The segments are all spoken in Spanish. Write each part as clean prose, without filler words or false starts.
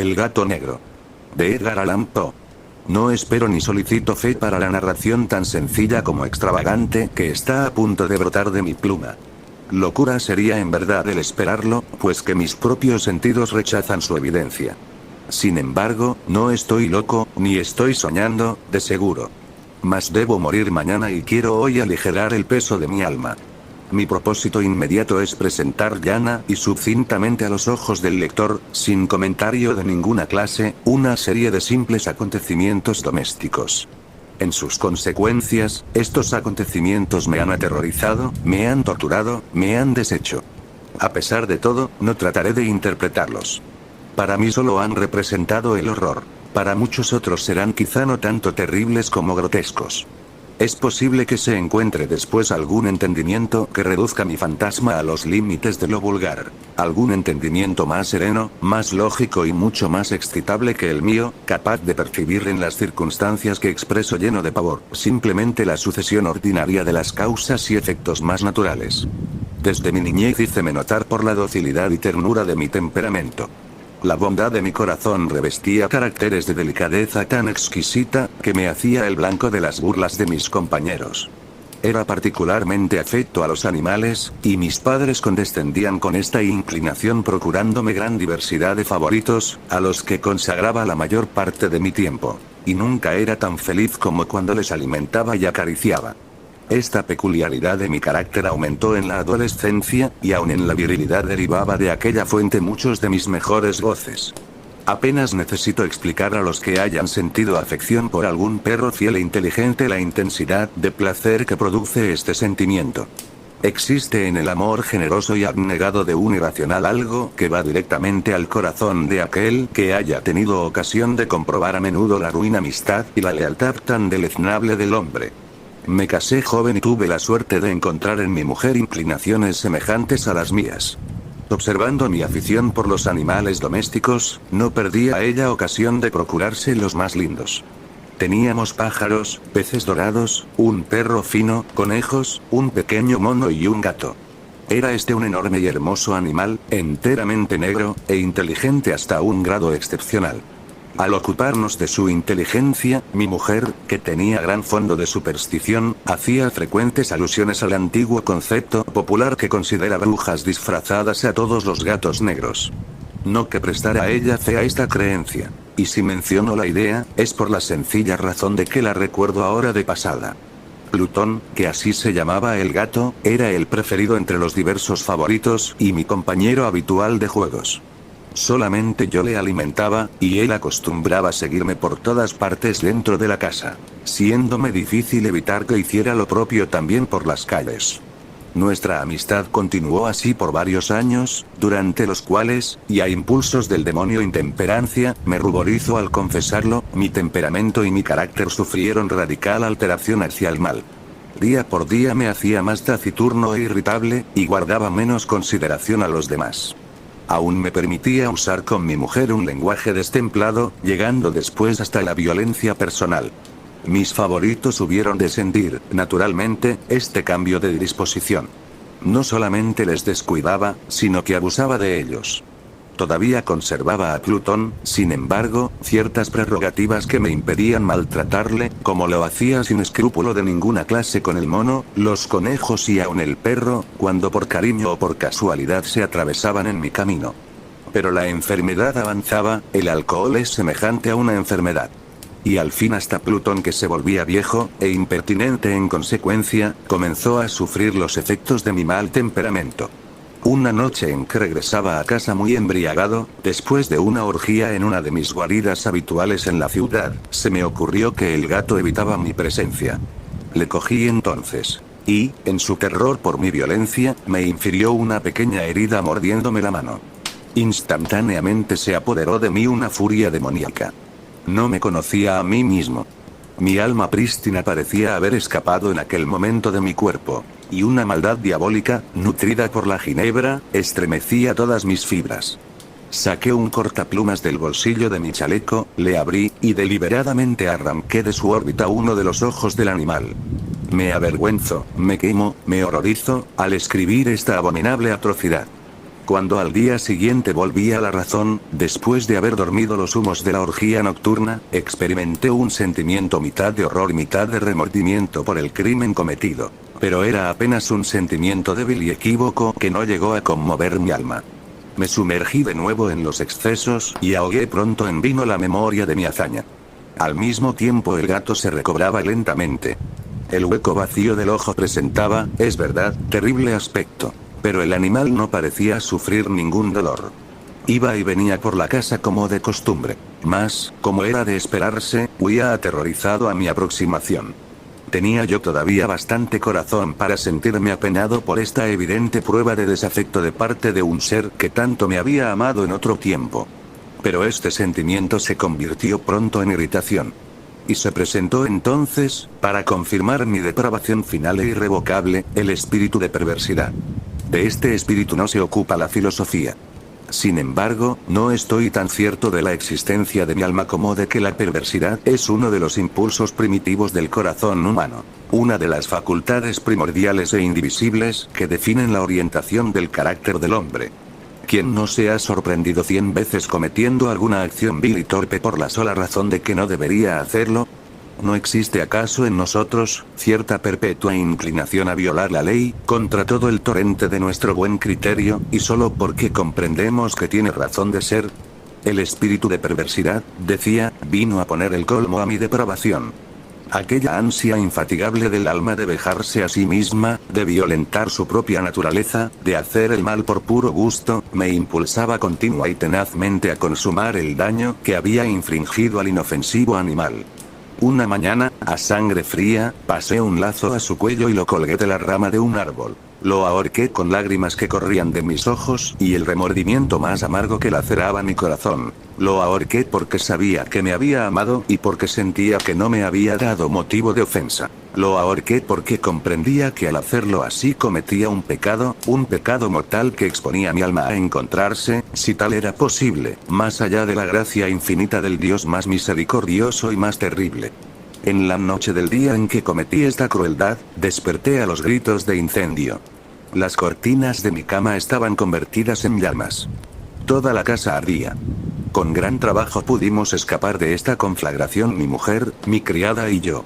El gato negro. De Edgar Allan Poe. No espero ni solicito fe para la narración tan sencilla como extravagante que está a punto de brotar de mi pluma. Locura sería en verdad el esperarlo, pues que mis propios sentidos rechazan su evidencia. Sin embargo, no estoy loco, ni estoy soñando, de seguro. Mas debo morir mañana y quiero hoy aligerar el peso de mi alma. Mi propósito inmediato es presentar llana y sucintamente a los ojos del lector, sin comentario de ninguna clase, una serie de simples acontecimientos domésticos. En sus consecuencias, estos acontecimientos me han aterrorizado, me han torturado, me han deshecho. A pesar de todo, no trataré de interpretarlos. Para mí solo han representado el horror. Para muchos otros serán quizá no tanto terribles como grotescos. Es posible que se encuentre después algún entendimiento que reduzca mi fantasma a los límites de lo vulgar, algún entendimiento más sereno, más lógico y mucho más excitable que el mío, capaz de percibir en las circunstancias que expreso lleno de pavor, simplemente la sucesión ordinaria de las causas y efectos más naturales. Desde mi niñez híceme notar por la docilidad y ternura de mi temperamento. La bondad de mi corazón revestía caracteres de delicadeza tan exquisita, que me hacía el blanco de las burlas de mis compañeros. Era particularmente afecto a los animales, y mis padres condescendían con esta inclinación procurándome gran diversidad de favoritos, a los que consagraba la mayor parte de mi tiempo. Y nunca era tan feliz como cuando les alimentaba y acariciaba. Esta peculiaridad de mi carácter aumentó en la adolescencia, y aun en la virilidad derivaba de aquella fuente muchos de mis mejores goces. Apenas necesito explicar a los que hayan sentido afección por algún perro fiel e inteligente la intensidad de placer que produce este sentimiento. Existe en el amor generoso y abnegado de un irracional algo que va directamente al corazón de aquel que haya tenido ocasión de comprobar a menudo la ruin amistad y la lealtad tan deleznable del hombre. Me casé joven y tuve la suerte de encontrar en mi mujer inclinaciones semejantes a las mías. Observando mi afición por los animales domésticos, no perdí a ella ocasión de procurarse los más lindos. Teníamos pájaros, peces dorados, un perro fino, conejos, un pequeño mono y un gato. Era este un enorme y hermoso animal, enteramente negro, e inteligente hasta un grado excepcional. Al ocuparnos de su inteligencia, mi mujer, que tenía gran fondo de superstición, hacía frecuentes alusiones al antiguo concepto popular que considera brujas disfrazadas a todos los gatos negros. No que prestara a ella fe a esta creencia. Y si menciono la idea, es por la sencilla razón de que la recuerdo ahora de pasada. Plutón, que así se llamaba el gato, era el preferido entre los diversos favoritos y mi compañero habitual de juegos. Solamente yo le alimentaba, y él acostumbraba seguirme por todas partes dentro de la casa, siéndome difícil evitar que hiciera lo propio también por las calles. Nuestra amistad continuó así por varios años, durante los cuales, y a impulsos del demonio intemperancia, me ruborizo al confesarlo, mi temperamento y mi carácter sufrieron radical alteración hacia el mal. Día por día me hacía más taciturno e irritable, y guardaba menos consideración a los demás. Aún me permitía usar con mi mujer un lenguaje destemplado, llegando después hasta la violencia personal. Mis favoritos hubieron de sentir, naturalmente, este cambio de disposición. No solamente les descuidaba, sino que abusaba de ellos. Todavía conservaba a Plutón, sin embargo, ciertas prerrogativas que me impedían maltratarle, como lo hacía sin escrúpulo de ninguna clase con el mono, los conejos y aun el perro, cuando por cariño o por casualidad se atravesaban en mi camino. Pero la enfermedad avanzaba, el alcohol es semejante a una enfermedad. Y al fin hasta Plutón, que se volvía viejo, e impertinente en consecuencia, comenzó a sufrir los efectos de mi mal temperamento. Una noche en que regresaba a casa muy embriagado, después de una orgía en una de mis guaridas habituales en la ciudad, se me ocurrió que el gato evitaba mi presencia. Le cogí entonces. Y, en su terror por mi violencia, me infirió una pequeña herida mordiéndome la mano. Instantáneamente se apoderó de mí una furia demoníaca. No me conocía a mí mismo. Mi alma prístina parecía haber escapado en aquel momento de mi cuerpo, y una maldad diabólica, nutrida por la ginebra, estremecía todas mis fibras. Saqué un cortaplumas del bolsillo de mi chaleco, le abrí, y deliberadamente arranqué de su órbita uno de los ojos del animal. Me avergüenzo, me quemo, me horrorizo, al escribir esta abominable atrocidad. Cuando al día siguiente volví a la razón, después de haber dormido los humos de la orgía nocturna, experimenté un sentimiento mitad de horror y mitad de remordimiento por el crimen cometido. Pero era apenas un sentimiento débil y equívoco que no llegó a conmover mi alma. Me sumergí de nuevo en los excesos y ahogué pronto en vino la memoria de mi hazaña. Al mismo tiempo el gato se recobraba lentamente. El hueco vacío del ojo presentaba, es verdad, terrible aspecto. Pero el animal no parecía sufrir ningún dolor. Iba y venía por la casa como de costumbre. Mas, como era de esperarse, huía aterrorizado a mi aproximación. Tenía yo todavía bastante corazón para sentirme apenado por esta evidente prueba de desafecto de parte de un ser que tanto me había amado en otro tiempo. Pero este sentimiento se convirtió pronto en irritación. Y se presentó entonces, para confirmar mi depravación final e irrevocable, el espíritu de perversidad. De este espíritu no se ocupa la filosofía. Sin embargo, no estoy tan cierto de la existencia de mi alma como de que la perversidad es uno de los impulsos primitivos del corazón humano. Una de las facultades primordiales e indivisibles que definen la orientación del carácter del hombre. ¿Quién no se ha sorprendido 100 veces cometiendo alguna acción vil y torpe por la sola razón de que no debería hacerlo? ¿No existe acaso en nosotros cierta perpetua inclinación a violar la ley, contra todo el torrente de nuestro buen criterio, y solo porque comprendemos que tiene razón de ser? El espíritu de perversidad, decía, vino a poner el colmo a mi depravación. Aquella ansia infatigable del alma de vejarse a sí misma, de violentar su propia naturaleza, de hacer el mal por puro gusto, me impulsaba continua y tenazmente a consumar el daño que había infringido al inofensivo animal. Una mañana, a sangre fría, pasé un lazo a su cuello y lo colgué de la rama de un árbol. Lo ahorqué con lágrimas que corrían de mis ojos y el remordimiento más amargo que laceraba mi corazón. Lo ahorqué porque sabía que me había amado y porque sentía que no me había dado motivo de ofensa. Lo ahorqué porque comprendía que al hacerlo así cometía un pecado mortal que exponía mi alma a encontrarse, si tal era posible, más allá de la gracia infinita del Dios más misericordioso y más terrible. En la noche del día en que cometí esta crueldad, desperté a los gritos de incendio. Las cortinas de mi cama estaban convertidas en llamas. Toda la casa ardía. Con gran trabajo pudimos escapar de esta conflagración mi mujer, mi criada y yo.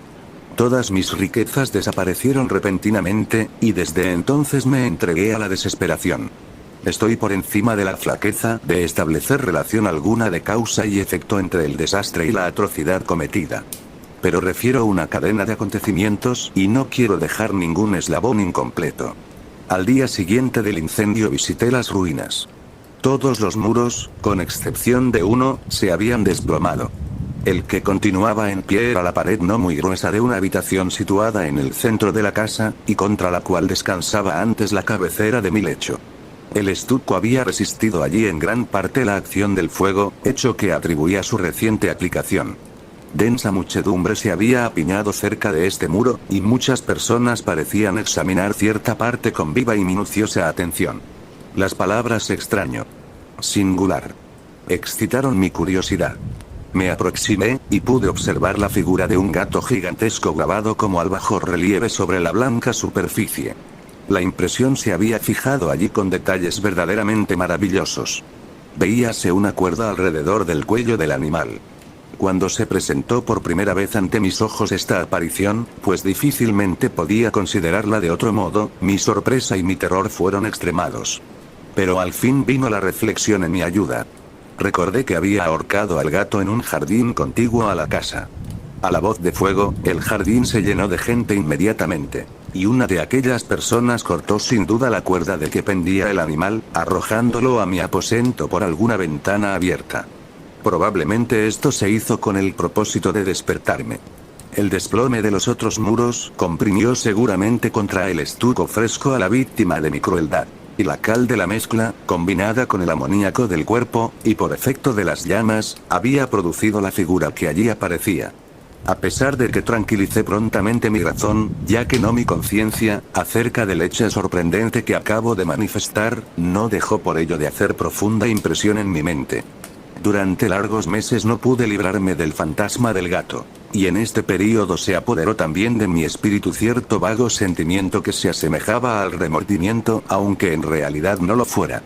Todas mis riquezas desaparecieron repentinamente, y desde entonces me entregué a la desesperación. Estoy por encima de la flaqueza de establecer relación alguna de causa y efecto entre el desastre y la atrocidad cometida. Pero refiero una cadena de acontecimientos y no quiero dejar ningún eslabón incompleto. Al día siguiente del incendio visité las ruinas. Todos los muros, con excepción de uno, se habían desplomado. El que continuaba en pie era la pared no muy gruesa de una habitación situada en el centro de la casa, y contra la cual descansaba antes la cabecera de mi lecho. El estuco había resistido allí en gran parte la acción del fuego, hecho que atribuía a su reciente aplicación. Densa muchedumbre se había apiñado cerca de este muro, y muchas personas parecían examinar cierta parte con viva y minuciosa atención. Las palabras extraño, singular, excitaron mi curiosidad. Me aproximé, y pude observar la figura de un gato gigantesco grabado como al bajo relieve sobre la blanca superficie. La impresión se había fijado allí con detalles verdaderamente maravillosos. Veíase una cuerda alrededor del cuello del animal. Cuando se presentó por primera vez ante mis ojos esta aparición, pues difícilmente podía considerarla de otro modo, mi sorpresa y mi terror fueron extremados. Pero al fin vino la reflexión en mi ayuda. Recordé que había ahorcado al gato en un jardín contiguo a la casa. A la voz de fuego, el jardín se llenó de gente inmediatamente, y una de aquellas personas cortó sin duda la cuerda de que pendía el animal, arrojándolo a mi aposento por alguna ventana abierta. Probablemente esto se hizo con el propósito de despertarme. El desplome de los otros muros comprimió seguramente contra el estuco fresco a la víctima de mi crueldad. Y la cal de la mezcla, combinada con el amoníaco del cuerpo, y por efecto de las llamas, había producido la figura que allí aparecía. A pesar de que tranquilicé prontamente mi razón, ya que no mi conciencia, acerca del hecho sorprendente que acabo de manifestar, no dejó por ello de hacer profunda impresión en mi mente. Durante largos meses no pude librarme del fantasma del gato, y en este período se apoderó también de mi espíritu cierto vago sentimiento que se asemejaba al remordimiento, aunque en realidad no lo fuera.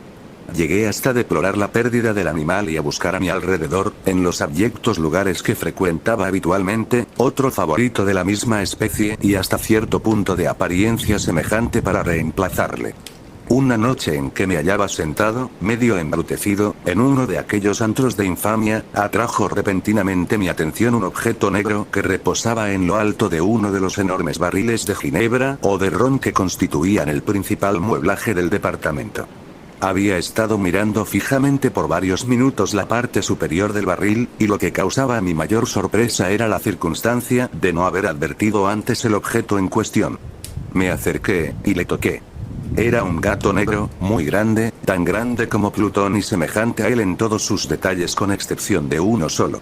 Llegué hasta deplorar la pérdida del animal y a buscar a mi alrededor, en los abyectos lugares que frecuentaba habitualmente, otro favorito de la misma especie y hasta cierto punto de apariencia semejante para reemplazarle. Una noche en que me hallaba sentado, medio embrutecido, en uno de aquellos antros de infamia, atrajo repentinamente mi atención un objeto negro que reposaba en lo alto de uno de los enormes barriles de ginebra o de ron que constituían el principal mueblaje del departamento. Había estado mirando fijamente por varios minutos la parte superior del barril, y lo que causaba mi mayor sorpresa era la circunstancia de no haber advertido antes el objeto en cuestión. Me acerqué, y le toqué. Era un gato negro, muy grande, tan grande como Plutón y semejante a él en todos sus detalles con excepción de uno solo.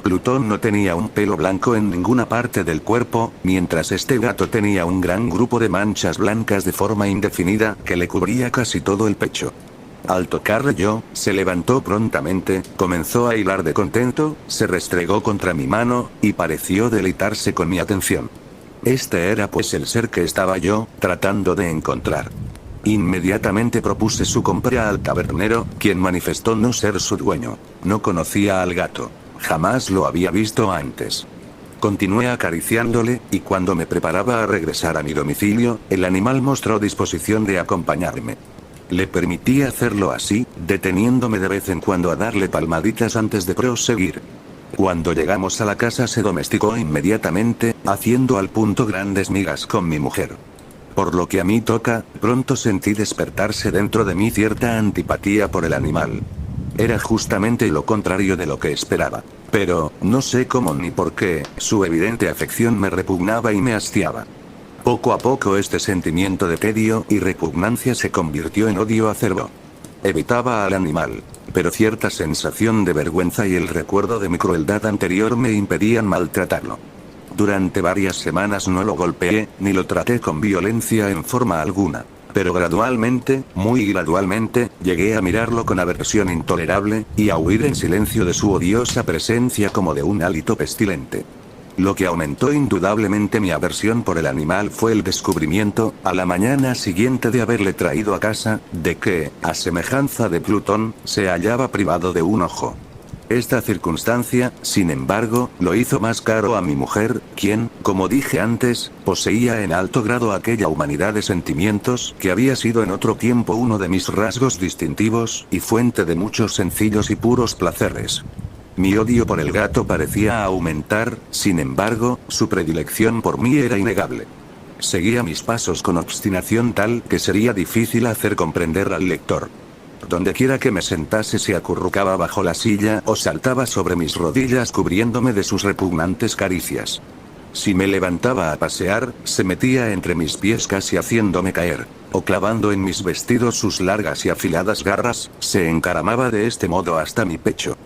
Plutón no tenía un pelo blanco en ninguna parte del cuerpo, mientras este gato tenía un gran grupo de manchas blancas de forma indefinida que le cubría casi todo el pecho. Al tocarle yo, se levantó prontamente, comenzó a hilar de contento, se restregó contra mi mano, y pareció deleitarse con mi atención. Este era pues el ser que estaba yo tratando de encontrar. Inmediatamente propuse su compra al tabernero, quien manifestó no ser su dueño. No conocía al gato. Jamás lo había visto antes. Continué acariciándole, y cuando me preparaba a regresar a mi domicilio, el animal mostró disposición de acompañarme. Le permití hacerlo así, deteniéndome de vez en cuando a darle palmaditas antes de proseguir. Cuando llegamos a la casa se domesticó inmediatamente, haciendo al punto grandes migas con mi mujer. Por lo que a mí toca, pronto sentí despertarse dentro de mí cierta antipatía por el animal. Era justamente lo contrario de lo que esperaba. Pero, no sé cómo ni por qué, su evidente afección me repugnaba y me hastiaba. Poco a poco este sentimiento de tedio y repugnancia se convirtió en odio acerbo. Evitaba al animal, pero cierta sensación de vergüenza y el recuerdo de mi crueldad anterior me impedían maltratarlo. Durante varias semanas no lo golpeé, ni lo traté con violencia en forma alguna. Pero gradualmente, muy gradualmente, llegué a mirarlo con aversión intolerable, y a huir en silencio de su odiosa presencia como de un hálito pestilente. Lo que aumentó indudablemente mi aversión por el animal fue el descubrimiento, a la mañana siguiente de haberle traído a casa, de que, a semejanza de Plutón, se hallaba privado de un ojo. Esta circunstancia, sin embargo, lo hizo más caro a mi mujer, quien, como dije antes, poseía en alto grado aquella humanidad de sentimientos que había sido en otro tiempo uno de mis rasgos distintivos, y fuente de muchos sencillos y puros placeres. Mi odio por el gato parecía aumentar, sin embargo, su predilección por mí era innegable. Seguía mis pasos con obstinación tal que sería difícil hacer comprender al lector. Dondequiera que me sentase se acurrucaba bajo la silla o saltaba sobre mis rodillas cubriéndome de sus repugnantes caricias. Si me levantaba a pasear, se metía entre mis pies casi haciéndome caer, o clavando en mis vestidos sus largas y afiladas garras, se encaramaba de este modo hasta mi pecho.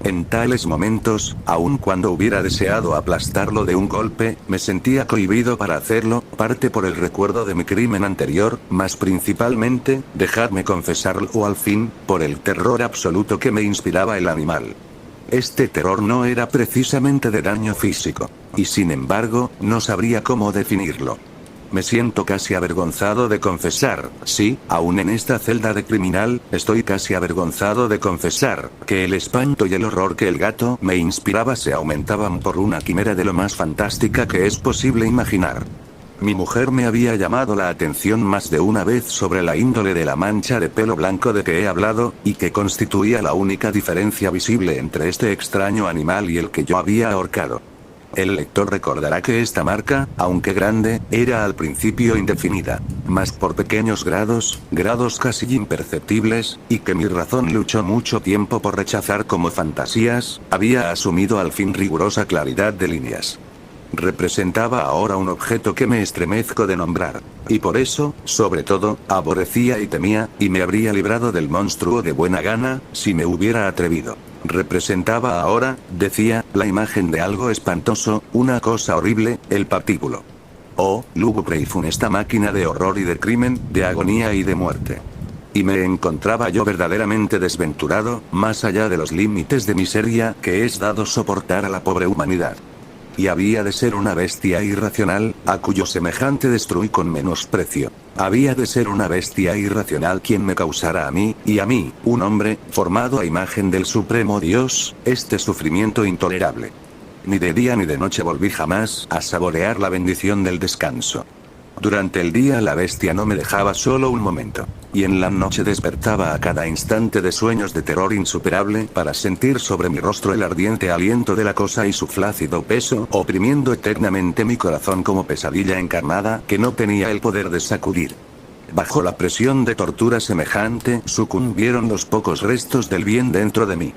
En tales momentos, aun cuando hubiera deseado aplastarlo de un golpe, me sentía cohibido para hacerlo, parte por el recuerdo de mi crimen anterior, mas principalmente, dejadme confesarlo al fin, por el terror absoluto que me inspiraba el animal. Este terror no era precisamente de daño físico, y sin embargo, no sabría cómo definirlo. Me siento casi avergonzado de confesar, sí, aún en esta celda de criminal, estoy casi avergonzado de confesar, que el espanto y el horror que el gato me inspiraba se aumentaban por una quimera de lo más fantástica que es posible imaginar. Mi mujer me había llamado la atención más de una vez sobre la índole de la mancha de pelo blanco de que he hablado, y que constituía la única diferencia visible entre este extraño animal y el que yo había ahorcado. El lector recordará que esta marca, aunque grande, era al principio indefinida, mas por pequeños grados casi imperceptibles, y que mi razón luchó mucho tiempo por rechazar como fantasías, había asumido al fin rigurosa claridad de líneas. Representaba ahora un objeto que me estremezco de nombrar, y por eso, sobre todo, aborrecía y temía, y me habría librado del monstruo de buena gana, si me hubiera atrevido. Representaba ahora, decía, la imagen de algo espantoso, una cosa horrible, el patíbulo. Oh, lúgubre y funesta máquina de horror y de crimen, de agonía y de muerte. Y me encontraba yo verdaderamente desventurado, más allá de los límites de miseria que es dado soportar a la pobre humanidad. Y había de ser una bestia irracional, a cuyo semejante destruí con menosprecio. Había de ser una bestia irracional quien me causara a mí, y a mí, un hombre, formado a imagen del supremo Dios, este sufrimiento intolerable. Ni de día ni de noche volví jamás a saborear la bendición del descanso. Durante el día la bestia no me dejaba solo un momento, y en la noche despertaba a cada instante de sueños de terror insuperable para sentir sobre mi rostro el ardiente aliento de la cosa y su flácido peso, oprimiendo eternamente mi corazón como pesadilla encarnada que no tenía el poder de sacudir. Bajo la presión de tortura semejante, sucumbieron los pocos restos del bien dentro de mí.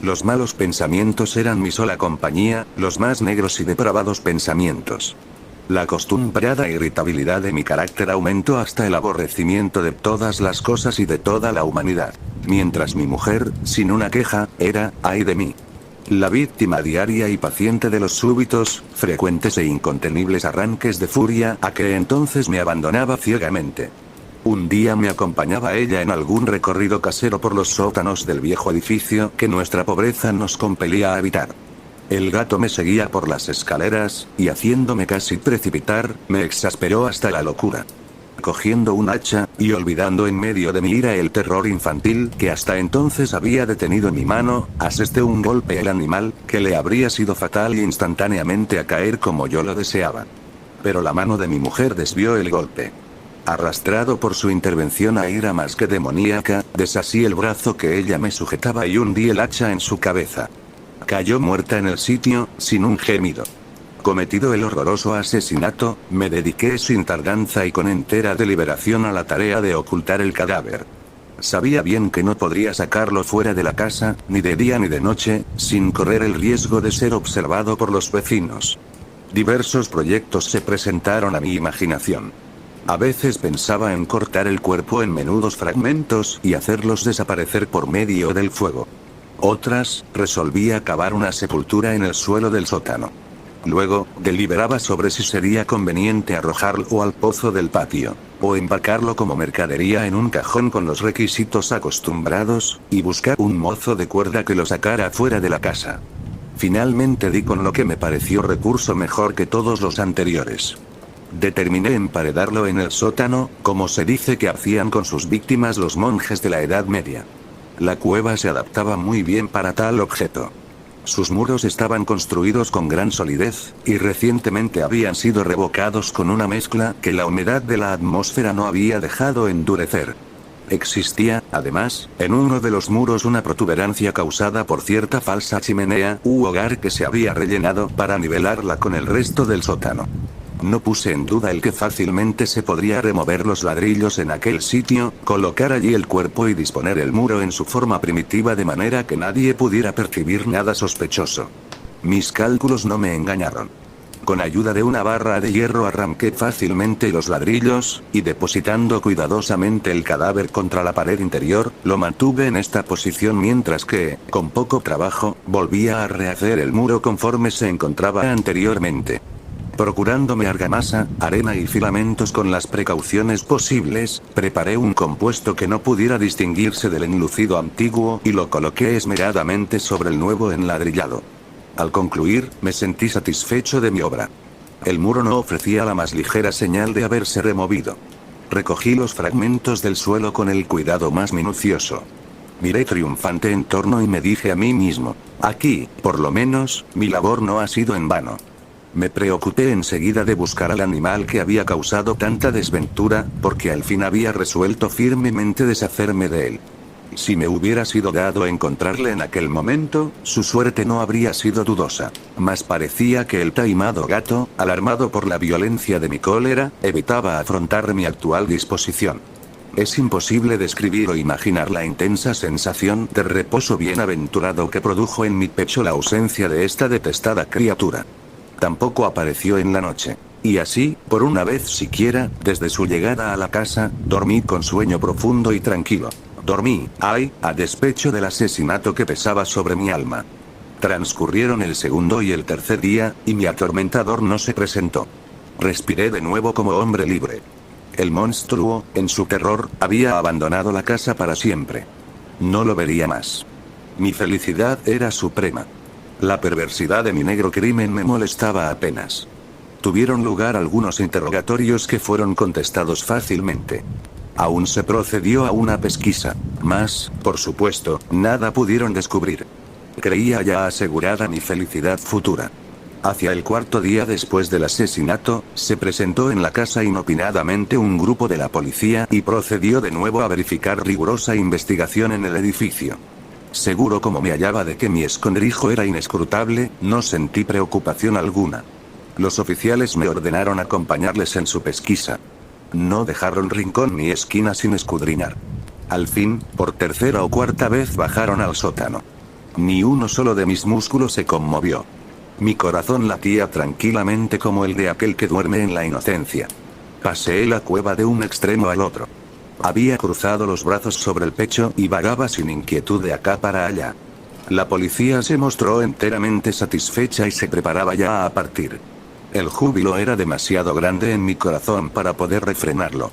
Los malos pensamientos eran mi sola compañía, los más negros y depravados pensamientos. La acostumbrada irritabilidad de mi carácter aumentó hasta el aborrecimiento de todas las cosas y de toda la humanidad. Mientras mi mujer, sin una queja, era, ay de mí, la víctima diaria y paciente de los súbitos, frecuentes e incontenibles arranques de furia a que entonces me abandonaba ciegamente. Un día me acompañaba ella en algún recorrido casero por los sótanos del viejo edificio que nuestra pobreza nos compelía a habitar. El gato me seguía por las escaleras, y haciéndome casi precipitar, me exasperó hasta la locura. Cogiendo un hacha, y olvidando en medio de mi ira el terror infantil que hasta entonces había detenido en mi mano, asesté un golpe al animal, que le habría sido fatal y instantáneamente a caer como yo lo deseaba. Pero la mano de mi mujer desvió el golpe. Arrastrado por su intervención a ira más que demoníaca, desasí el brazo que ella me sujetaba y hundí el hacha en su cabeza. Cayó muerta en el sitio, sin un gemido. Cometido el horroroso asesinato, me dediqué sin tardanza y con entera deliberación a la tarea de ocultar el cadáver. Sabía bien que no podría sacarlo fuera de la casa, ni de día ni de noche, sin correr el riesgo de ser observado por los vecinos. Diversos proyectos se presentaron a mi imaginación. A veces pensaba en cortar el cuerpo en menudos fragmentos y hacerlos desaparecer por medio del fuego. Otras, resolvía cavar una sepultura en el suelo del sótano. Luego, deliberaba sobre si sería conveniente arrojarlo al pozo del patio, o empacarlo como mercadería en un cajón con los requisitos acostumbrados, y buscar un mozo de cuerda que lo sacara fuera de la casa. Finalmente di con lo que me pareció recurso mejor que todos los anteriores. Determiné emparedarlo en el sótano, como se dice que hacían con sus víctimas los monjes de la Edad Media. La cueva se adaptaba muy bien para tal objeto. Sus muros estaban construidos con gran solidez, y recientemente habían sido revocados con una mezcla que la humedad de la atmósfera no había dejado endurecer. Existía, además, en uno de los muros una protuberancia causada por cierta falsa chimenea u hogar que se había rellenado para nivelarla con el resto del sótano. No puse en duda el que fácilmente se podría remover los ladrillos en aquel sitio, colocar allí el cuerpo y disponer el muro en su forma primitiva de manera que nadie pudiera percibir nada sospechoso. Mis cálculos no me engañaron. Con ayuda de una barra de hierro arranqué fácilmente los ladrillos, y depositando cuidadosamente el cadáver contra la pared interior, lo mantuve en esta posición mientras que, con poco trabajo, volvía a rehacer el muro conforme se encontraba anteriormente. Procurándome argamasa, arena y filamentos con las precauciones posibles, preparé un compuesto que no pudiera distinguirse del enlucido antiguo y lo coloqué esmeradamente sobre el nuevo enladrillado. Al concluir, me sentí satisfecho de mi obra. El muro no ofrecía la más ligera señal de haberse removido. Recogí los fragmentos del suelo con el cuidado más minucioso. Miré triunfante en torno y me dije a mí mismo: aquí, por lo menos, mi labor no ha sido en vano. Me preocupé enseguida de buscar al animal que había causado tanta desventura, porque al fin había resuelto firmemente deshacerme de él. Si me hubiera sido dado encontrarle en aquel momento, su suerte no habría sido dudosa. Mas parecía que el taimado gato, alarmado por la violencia de mi cólera, evitaba afrontar mi actual disposición. Es imposible describir o imaginar la intensa sensación de reposo bienaventurado que produjo en mi pecho la ausencia de esta detestada criatura. Tampoco apareció en la noche. Y así, por una vez siquiera, desde su llegada a la casa, dormí con sueño profundo y tranquilo. Dormí, ay, a despecho del asesinato que pesaba sobre mi alma. Transcurrieron el segundo y el tercer día, y mi atormentador no se presentó. Respiré de nuevo como hombre libre. El monstruo, en su terror, había abandonado la casa para siempre. No lo vería más. Mi felicidad era suprema. La perversidad de mi negro crimen me molestaba apenas. Tuvieron lugar algunos interrogatorios que fueron contestados fácilmente. Aún se procedió a una pesquisa, mas, por supuesto, nada pudieron descubrir. Creía ya asegurada mi felicidad futura. Hacia el cuarto día después del asesinato, se presentó en la casa inopinadamente un grupo de la policía y procedió de nuevo a verificar rigurosa investigación en el edificio. Seguro como me hallaba de que mi escondrijo era inescrutable, no sentí preocupación alguna. Los oficiales me ordenaron acompañarles en su pesquisa. No dejaron rincón ni esquina sin escudriñar. Al fin, por tercera o cuarta vez bajaron al sótano. Ni uno solo de mis músculos se conmovió. Mi corazón latía tranquilamente como el de aquel que duerme en la inocencia. Paseé la cueva de un extremo al otro. Había cruzado los brazos sobre el pecho y vagaba sin inquietud de acá para allá. La policía se mostró enteramente satisfecha y se preparaba ya a partir. El júbilo era demasiado grande en mi corazón para poder refrenarlo.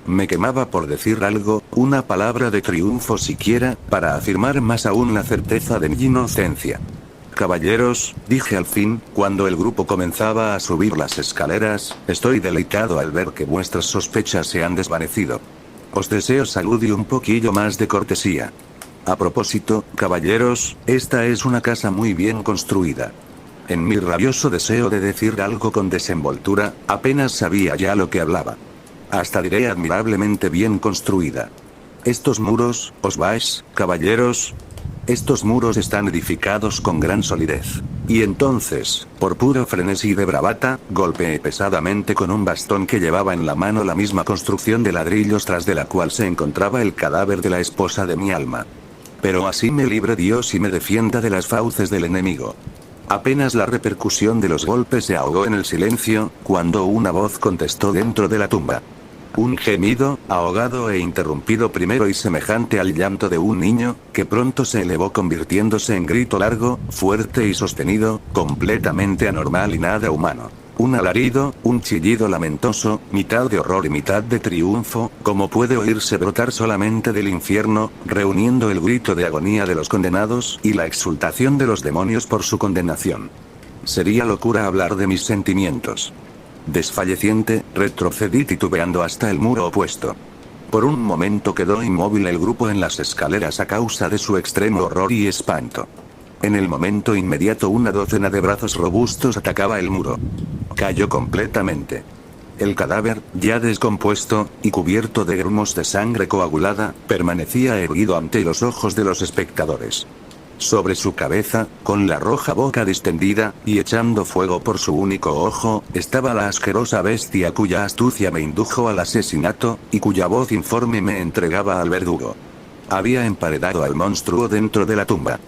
Me quemaba por decir algo, una palabra de triunfo siquiera, para afirmar más aún la certeza de mi inocencia. Caballeros, dije al fin, cuando el grupo comenzaba a subir las escaleras, estoy deleitado al ver que vuestras sospechas se han desvanecido. Os deseo salud y un poquillo más de cortesía. A propósito, caballeros, esta es una casa muy bien construida. En mi rabioso deseo de decir algo con desenvoltura, apenas sabía ya lo que hablaba. Hasta diré admirablemente bien construida. Estos muros, ¿os vais, caballeros? Estos muros están edificados con gran solidez. Y entonces, por puro frenesí de bravata, golpeé pesadamente con un bastón que llevaba en la mano la misma construcción de ladrillos tras de la cual se encontraba el cadáver de la esposa de mi alma. Pero así me libre Dios y me defienda de las fauces del enemigo. Apenas la repercusión de los golpes se ahogó en el silencio, cuando una voz contestó dentro de la tumba. Un gemido, ahogado e interrumpido primero y semejante al llanto de un niño, que pronto se elevó convirtiéndose en grito largo, fuerte y sostenido, completamente anormal y nada humano. Un alarido, un chillido lamentoso, mitad de horror y mitad de triunfo, como puede oírse brotar solamente del infierno, reuniendo el grito de agonía de los condenados y la exultación de los demonios por su condenación. Sería locura hablar de mis sentimientos. Desfalleciente, retrocedí titubeando hasta el muro opuesto. Por un momento quedó inmóvil el grupo en las escaleras a causa de su extremo horror y espanto. En el momento inmediato una docena de brazos robustos atacaba el muro. Cayó completamente. El cadáver, ya descompuesto, y cubierto de grumos de sangre coagulada, permanecía erguido ante los ojos de los espectadores. Sobre su cabeza, con la roja boca distendida, y echando fuego por su único ojo, estaba la asquerosa bestia cuya astucia me indujo al asesinato, y cuya voz informe me entregaba al verdugo. Había emparedado al monstruo dentro de la tumba.